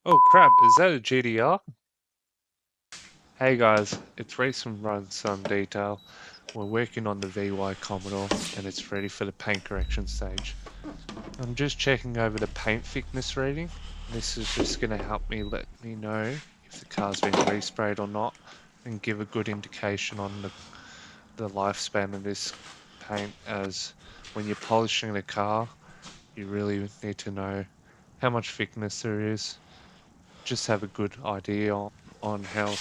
Oh crap, is that a GDR? Hey guys, it's Race and Run Sun Detail. We're working on the VY Commodore and it's ready for the paint correction stage. I'm just checking over the paint thickness reading. This is just going to help me let me know if the car's been resprayed or not and give a good indication on the lifespan of this paint, as when you're polishing the car, you really need to know how much thickness there is. Just have a good idea on how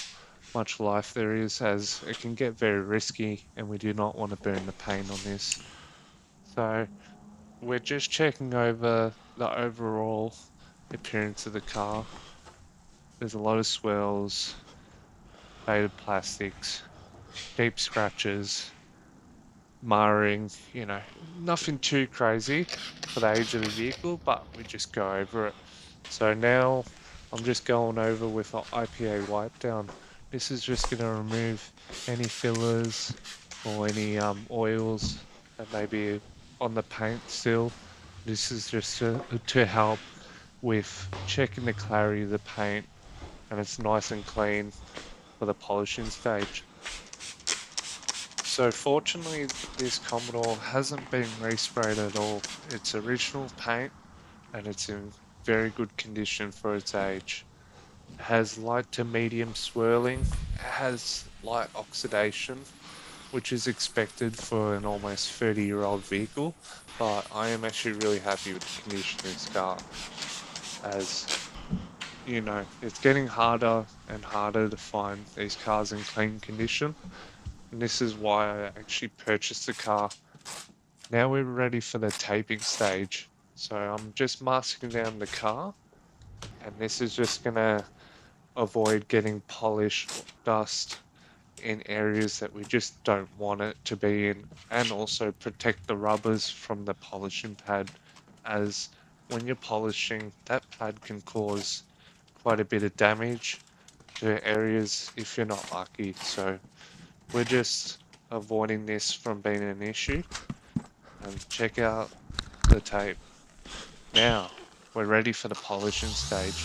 much life there is, as it can get very risky and we do not want to burn the paint on this. So we're just checking over the overall appearance of the car. There's a lot of swirls, faded plastics, deep scratches, marring, nothing too crazy for the age of the vehicle, but we just go over it. So now I'm just going over with an IPA wipe down. This is just going to remove any fillers or any oils that may be on the paint still. This is just to help with checking the clarity of the paint, and it's nice and clean for the polishing stage. So fortunately, this Commodore hasn't been resprayed at all. It's original paint and it's in very good condition for its age. It has light to medium swirling. It has light oxidation, which is expected for an almost 30-year-old vehicle. But I am actually really happy with the condition of this car, as it's getting harder and harder to find these cars in clean condition. And this is why I actually purchased the car. Now we're ready for the taping stage. So I'm just masking down the car, and this is just gonna avoid getting polish or dust in areas that we just don't want it to be in, and also protect the rubbers from the polishing pad, as when you're polishing, that pad can cause quite a bit of damage to areas if you're not lucky. So we're just avoiding this from being an issue. And check out the tape. Now we're ready for the polishing stage.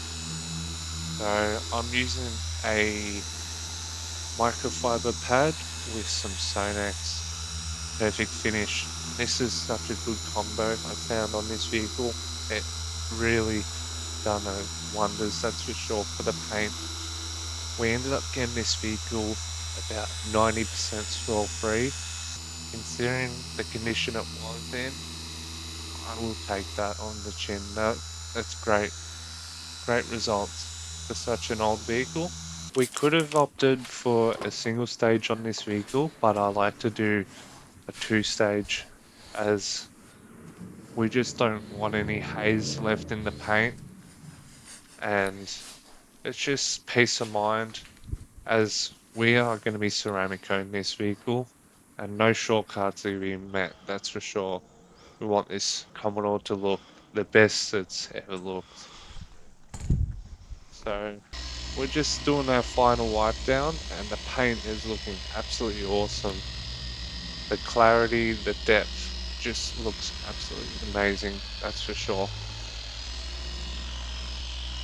So I'm using a microfiber pad with some Sonax Perfect Finish. This is such a good combo I found on this vehicle. It really done wonders, that's for sure, for the paint. We ended up getting this vehicle about 90% swirl free. Considering the condition it was in, I will take that on the chin. That's great. Great results for such an old vehicle. We could have opted for a single stage on this vehicle, but I like to do a two-stage, as we just don't want any haze left in the paint, and it's just peace of mind, as we are going to be ceramic coating this vehicle and no shortcuts are being met, that's for sure. We want this Commodore to look the best it's ever looked. So we're just doing our final wipe down and the paint is looking absolutely awesome. The clarity, the depth just looks absolutely amazing, that's for sure.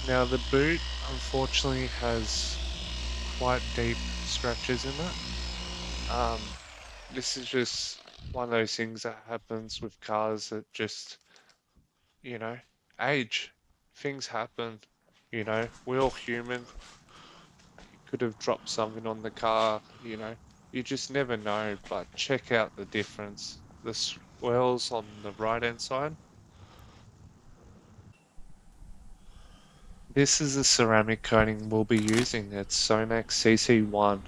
Now the boot unfortunately has quite deep scratches in it. Um, this is just one of those things that happens with cars that just, you know, age. Things happen, we're all human. You could have dropped something on the car, you just never know, but check out the difference. The swirls on the right hand side. This is the ceramic coating we'll be using. It's Sonax CC1.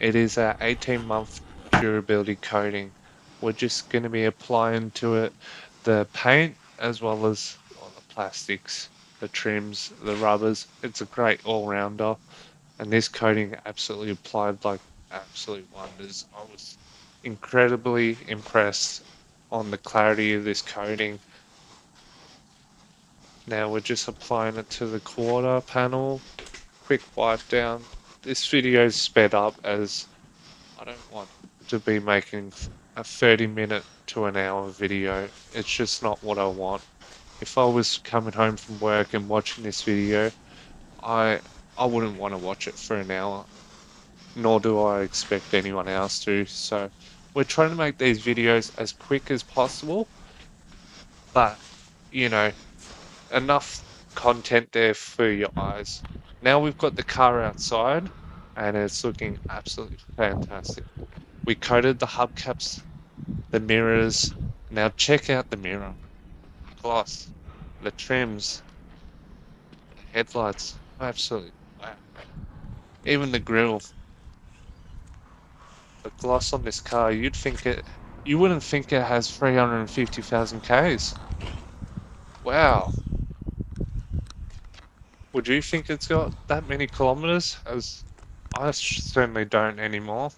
It is our 18-month durability coating. We're just going to be applying to it the paint as well as all the plastics, the trims, the rubbers. It's a great all-rounder. And this coating absolutely applied like absolute wonders. I was incredibly impressed on the clarity of this coating. Now we're just applying it to the quarter panel. Quick wipe down. This video is sped up, as I don't want to be making a 30-minute to an hour video. It's just not what I want. If I was coming home from work and watching this video, I wouldn't want to watch it for an hour, nor do I expect anyone else to. So we're trying to make these videos as quick as possible, but you know, enough content there for your eyes. Now we've got the car outside and it's looking absolutely fantastic. We coated the hubcaps, the mirrors. Now check out the mirror, gloss, the trims, the headlights. Absolutely wow. Even the grille, the gloss on this car, you wouldn't think it has 350,000 Ks. Wow. Would you think it's got that many kilometers? As I certainly don't anymore.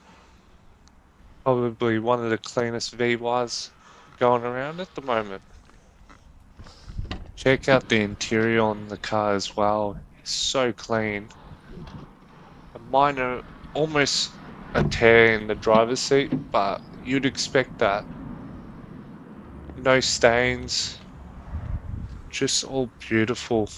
Probably one of the cleanest VYs going around at the moment. Check out the interior on the car as well. It's so clean. A minor, almost a tear in the driver's seat, but you'd expect that. No stains, just all beautiful.